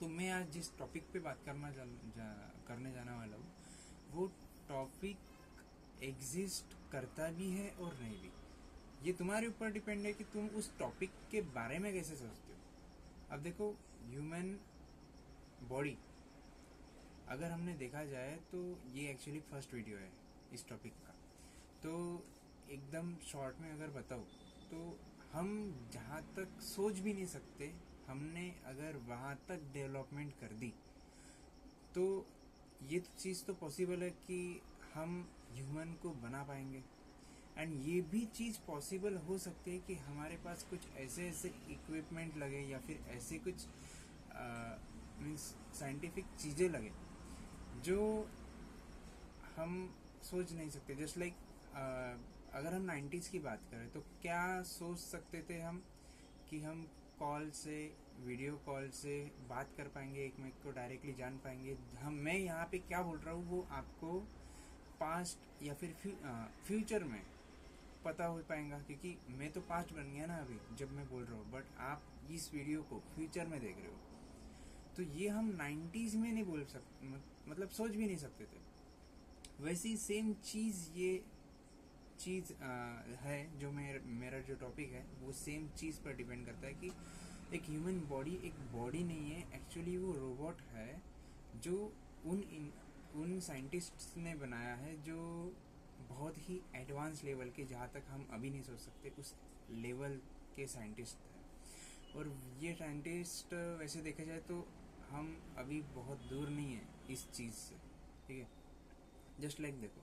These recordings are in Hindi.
तो मैं आज जिस टॉपिक पे बात करने जाने वाला हूँ, वो टॉपिक एग्जिस्ट करता भी है और नहीं भी। ये तुम्हारे ऊपर डिपेंड है कि तुम उस टॉपिक के बारे में कैसे सोचते हो। अब देखो, ह्यूमन बॉडी, अगर हमने देखा जाए तो ये एक्चुअली फर्स्ट वीडियो है इस टॉपिक का। तो एकदम शॉर्ट में अगर बताओ तो हम जहाँ तक सोच भी नहीं सकते, हमने अगर वहाँ तक डेवलपमेंट कर दी तो ये चीज़ तो पॉसिबल है कि हम ह्यूमन को बना पाएंगे। एंड ये भी चीज़ पॉसिबल हो सकती है कि हमारे पास कुछ ऐसे ऐसे इक्विपमेंट लगे या फिर ऐसे कुछ मीन्स साइंटिफिक चीज़ें लगे जो हम सोच नहीं सकते। जस्ट लाइक अगर हम 90s की बात करें तो क्या सोच सकते थे हम कि हम कॉल से, वीडियो कॉल से बात कर पाएंगे, एक को डायरेक्टली जान पाएंगे। मैं यहाँ पे क्या बोल रहा हूँ वो आपको पास्ट या फिर फ्यूचर में पता हो पाएगा, क्योंकि मैं तो पास्ट बन गया ना अभी जब मैं बोल रहा हूँ, बट आप इस वीडियो को फ्यूचर में देख रहे हो। तो ये हम 90s में नहीं बोल सकते, मतलब सोच भी नहीं सकते थे। वैसी सेम चीज़ ये चीज़ है जो मेरा जो टॉपिक है वो सेम चीज़ पर डिपेंड करता है कि एक ह्यूमन बॉडी एक बॉडी नहीं है, एक्चुअली वो रोबोट है जो उन साइंटिस्ट्स ने बनाया है, जो बहुत ही एडवांस लेवल के, जहाँ तक हम अभी नहीं सोच सकते उस लेवल के साइंटिस्ट हैं। और ये साइंटिस्ट वैसे देखा जाए तो हम अभी बहुत दूर नहीं है इस चीज़ से, ठीक है। जस्ट लाइक देखो,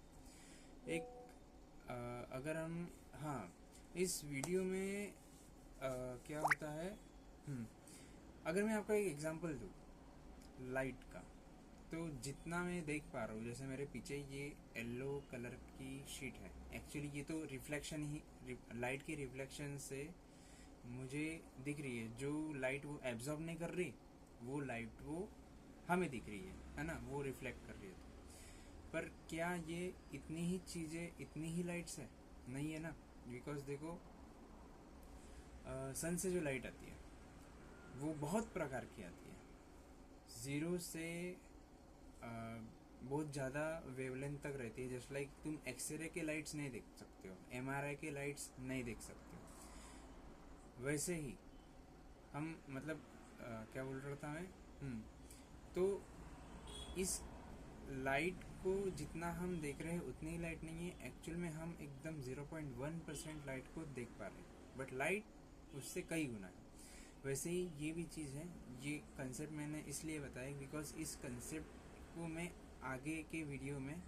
एक अगर हम, हाँ, इस वीडियो में क्या होता है, अगर मैं आपको एक एग्जांपल दूँ लाइट का, तो जितना मैं देख पा रहा हूँ, जैसे मेरे पीछे ये येलो कलर की शीट है, एक्चुअली ये तो रिफ्लेक्शन ही, लाइट की रिफ्लेक्शन से मुझे दिख रही है। जो लाइट वो एब्जॉर्ब नहीं कर रही, वो लाइट वो हमें दिख रही है ना, वो रिफ्लेक्ट कर रही है। पर क्या ये इतनी ही चीज़ें, इतनी ही लाइट्स है? नहीं है ना। बिकॉज देखो, सन से जो लाइट आती है वो बहुत प्रकार की आती है, ज़ीरो से बहुत ज़्यादा वेवलेंथ तक रहती है। जस्ट लाइक तुम एक्सरे के लाइट्स नहीं देख सकते हो, एमआरआई के लाइट्स नहीं देख सकते हो, वैसे ही हम, मतलब क्या बोल रहा था मैं, तो इस लाइट को जितना हम देख रहे हैं उतनी ही लाइट नहीं है, एक्चुअल में हम एकदम 0.1% लाइट को देख पा रहे हैं, बट लाइट उससे कई गुना है। वैसे ही ये भी चीज़ है। ये कंसेप्ट मैंने इसलिए बताया बिकॉज इस कंसेप्ट को मैं आगे के वीडियो में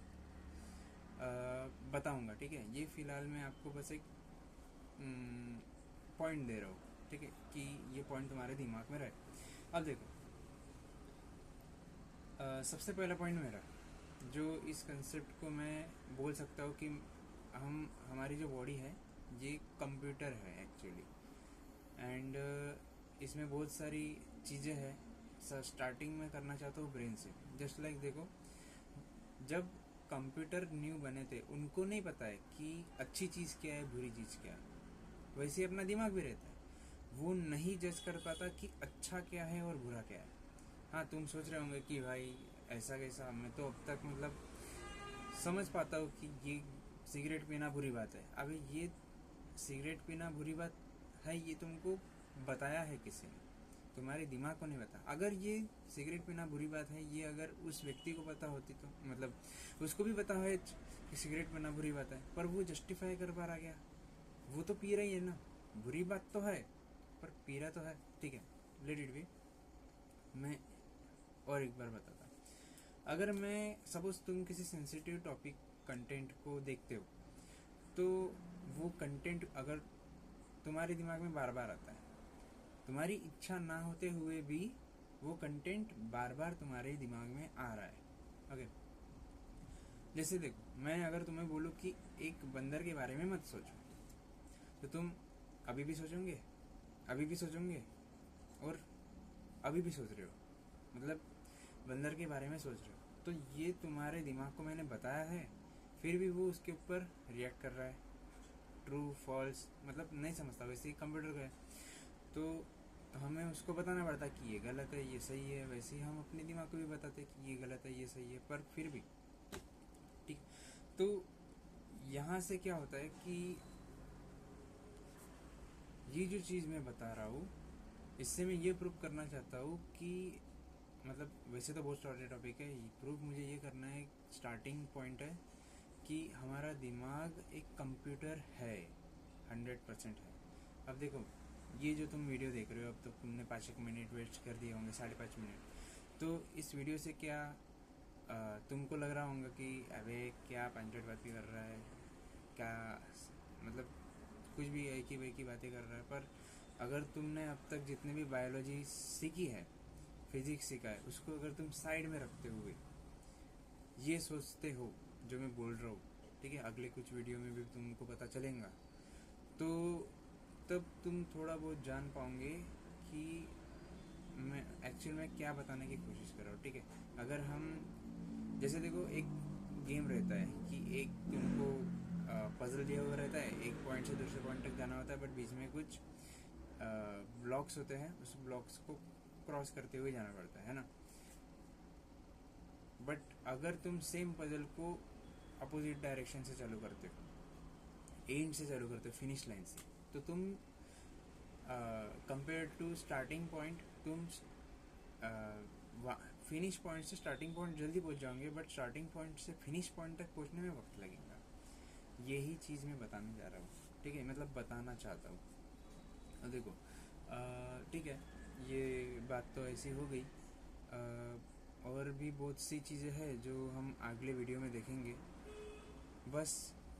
बताऊंगा, ठीक है। ये फिलहाल मैं आपको बस एक पॉइंट दे रहा हूँ, ठीक है, कि ये पॉइंट तुम्हारे दिमाग में रहे। अब देखो, सबसे पहला पॉइंट मेरा जो इस कंसेप्ट को मैं बोल सकता हूँ कि हमारी जो बॉडी है ये कंप्यूटर है एक्चुअली। एंड इसमें बहुत सारी चीज़ें हैं। स्टार्टिंग में करना चाहता हूँ ब्रेन से। जस्ट लाइक देखो, जब कंप्यूटर न्यू बने थे उनको नहीं पता है कि अच्छी चीज़ क्या है, बुरी चीज़ क्या है। वैसे ही अपना दिमाग भी रहता है, वो नहीं जज कर पाता कि अच्छा क्या है और बुरा क्या है। हाँ, तुम सोच रहे होंगे कि भाई ऐसा कैसा, मैं तो अब तक मतलब समझ पाता हूँ कि ये सिगरेट पीना बुरी बात है। अभी ये सिगरेट पीना बुरी बात है, ये तुमको बताया है किसी ने, तुम्हारे दिमाग को नहीं पता। अगर ये सिगरेट पीना बुरी बात है, ये अगर उस व्यक्ति को पता होती तो मतलब उसको भी पता है कि सिगरेट पीना बुरी बात है, पर वो जस्टिफाई कर पा रहा क्या? वो तो पी रही है ना, बुरी बात तो है पर पी रहा तो है, ठीक है, लेट इट बी। मैं और एक बार बताता, अगर मैं सपोज तुम किसी सेंसिटिव टॉपिक कंटेंट को देखते हो, तो वो कंटेंट अगर तुम्हारे दिमाग में बार बार आता है, तुम्हारी इच्छा ना होते हुए भी वो कंटेंट बार बार तुम्हारे दिमाग में आ रहा है, ओके। जैसे देखो, मैं अगर तुम्हें बोलूँ कि एक बंदर के बारे में मत सोचो, तो तुम अभी भी सोचोगे, अभी भी सोचोगे और अभी भी सोच रहे हो, मतलब बंदर के बारे में सोच रहे हो। तो ये तुम्हारे दिमाग को मैंने बताया है, फिर भी वो उसके ऊपर रिएक्ट कर रहा है। ट्रू फॉल्स मतलब नहीं समझता, वैसे ही कंप्यूटर का है। तो तो हमें उसको बताना पड़ता कि ये गलत है, ये सही है। वैसे ही हम अपने दिमाग को भी बताते कि ये गलत है, ये सही है, पर फिर भी ठीक। तो यहाँ से क्या होता है कि ये जो चीज़ मैं बता रहा हूँ, इससे मैं ये प्रूव करना चाहता हूँ कि मतलब वैसे तो बहुत सारे टॉपिक है, प्रूव मुझे ये करना है, स्टार्टिंग पॉइंट है कि हमारा दिमाग एक कंप्यूटर है, 100% है। अब देखो, ये जो तुम वीडियो देख रहे हो, अब तो तुमने 5 मिनट वेस्ट कर दिए होंगे, 5.5 मिनट। तो इस वीडियो से क्या तुमको लग रहा होगा कि अबे क्या 5 मिनट बात भी कर रहा है, क्या मतलब कुछ भी एक ही की बातें कर रहा है। पर अगर तुमने अब तक जितने भी बायोलॉजी सीखी है, फिजिक्स सीखा है, उसको अगर तुम साइड में रखते हुए ये सोचते हो जो मैं बोल रहा हूँ, ठीक है, अगले कुछ वीडियो में भी तुमको पता चलेगा, तो तब तुम थोड़ा बहुत जान पाओगे कि मैं एक्चुअल में क्या बताने की कोशिश कर रहा हूँ। ठीक है, अगर हम जैसे देखो, एक गेम रहता है कि एक तुमको पजल दिया हुआ रहता है, एक पॉइंट से दूसरे पॉइंट तक जाना होता है, बट बीच में कुछ ब्लॉक्स होते हैं, उस ब्लॉक्स को क्रॉस करते हुए जाना पड़ता है ना। बट अगर तुम सेम पजल को अपोजिट डायरेक्शन से चालू करते हो, एंड से चालू करते हो, फिनिश लाइन से, तो तुम कंपेयर टू स्टार्टिंग पॉइंट, तुम फिनिश पॉइंट से स्टार्टिंग पॉइंट जल्दी पहुंच जाओगे, बट स्टार्टिंग पॉइंट से फिनिश पॉइंट तक पहुंचने में वक्त लगेगा। यही चीज़ मैं बताने जा रहा हूँ, ठीक है, मतलब बताना चाहता हूँ। अब देखो, ठीक है, ये बात तो ऐसी हो गई। और भी बहुत सी चीज़ें हैं जो हम अगले वीडियो में देखेंगे। बस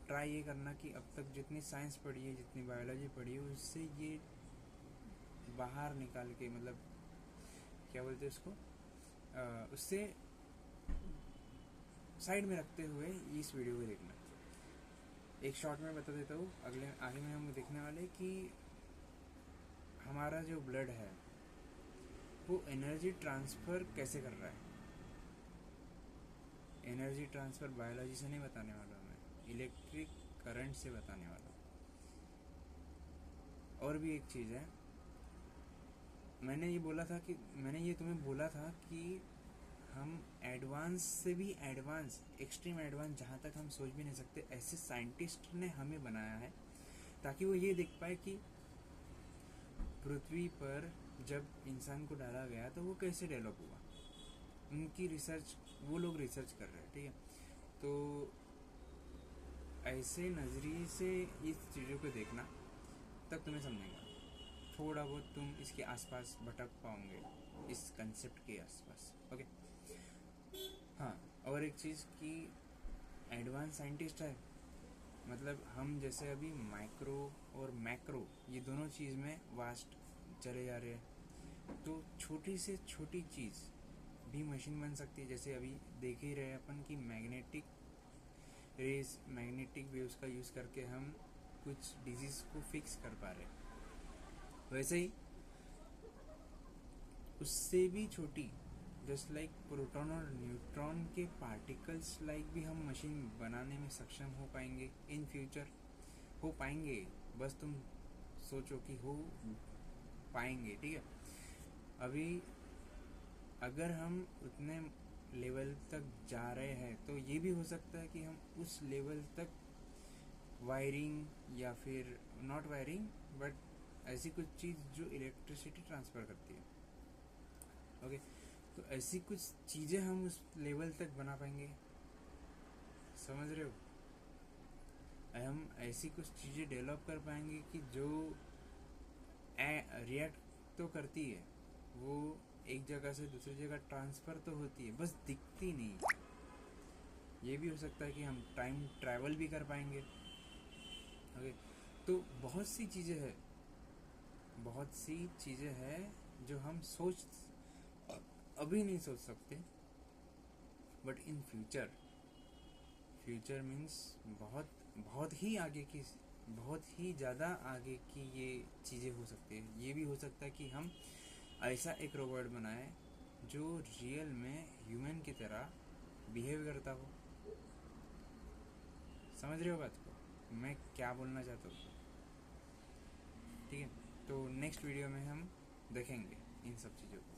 ट्राई ये करना कि अब तक जितनी साइंस पढ़ी है, जितनी बायोलॉजी पढ़ी है, उससे ये बाहर निकाल के, मतलब क्या बोलते हैं उसको, उससे साइड में रखते हुए इस वीडियो को देखना। एक शॉर्ट में बता देता हूँ, अगले आगे में हम देखने वाले कि हमारा जो ब्लड है वो एनर्जी ट्रांसफ़र कैसे कर रहा है। एनर्जी ट्रांसफ़र बायोलॉजी से नहीं बताने वाला हूँ मैं, इलेक्ट्रिक करंट से बताने वाला हूँ। और भी एक चीज़ है, मैंने ये तुम्हें बोला था कि हम एडवांस से भी एडवांस, एक्सट्रीम एडवांस, जहाँ तक हम सोच भी नहीं सकते, ऐसे साइंटिस्ट ने हमें बनाया है ताकि वो ये देख पाए कि पृथ्वी पर जब इंसान को डाला गया तो वो कैसे डेवलप हुआ। उनकी रिसर्च, वो लोग रिसर्च कर रहे हैं, ठीक है। तो ऐसे नज़रिए से इस चीज़ों को देखना, तब तुम्हें समझेगा, थोड़ा बहुत तुम इसके आसपास भटक पाओगे, इस कंसेप्ट के आसपास। ओके, हाँ, और एक चीज़ कि एडवांस साइंटिस्ट है, मतलब हम जैसे अभी माइक्रो और मैक्रो, ये दोनों चीज़ में वास्ट चले जा रहे हैं। तो छोटी से छोटी चीज़ भी मशीन बन सकती है। जैसे अभी देख ही रहे अपन कि मैग्नेटिक रेज, मैग्नेटिक वेव्स का यूज़ करके हम कुछ डिजीज़ को फिक्स कर पा रहे हैं। वैसे ही उससे भी छोटी, जस्ट लाइक प्रोटॉन और न्यूट्रॉन के पार्टिकल्स लाइक भी हम मशीन बनाने में सक्षम हो पाएंगे इन फ्यूचर। हो पाएंगे, बस तुम सोचो कि हो पाएंगे, ठीक है। अभी अगर हम उतने लेवल तक जा रहे हैं तो ये भी हो सकता है कि हम उस लेवल तक वायरिंग, या फिर नॉट वायरिंग, बट ऐसी कुछ चीज़ जो इलेक्ट्रिसिटी ट्रांसफ़र करती है। ओके, तो ऐसी कुछ चीज़ें हम उस लेवल तक बना पाएंगे, समझ रहे हो। हम ऐसी कुछ चीज़ें डेवलप कर पाएंगे कि जो रिएक्ट तो करती है, वो एक जगह से दूसरी जगह ट्रांसफ़र तो होती है, बस दिखती नहीं। ये भी हो सकता है कि हम टाइम ट्रैवल भी कर पाएंगे। ओके, तो बहुत सी चीज़ें हैं जो हम अभी नहीं सोच सकते, बट इन फ्यूचर मीन्स बहुत ही आगे की, बहुत ही ज़्यादा आगे की ये चीज़ें हो सकती है। ये भी हो सकता है कि हम ऐसा एक रोबोट बनाए जो रियल में ह्यूमन की तरह बिहेव करता हो। समझ रहे हो बात को, मैं क्या बोलना चाहता हूँ, ठीक है। तो नेक्स्ट वीडियो में हम देखेंगे इन सब चीज़ों को।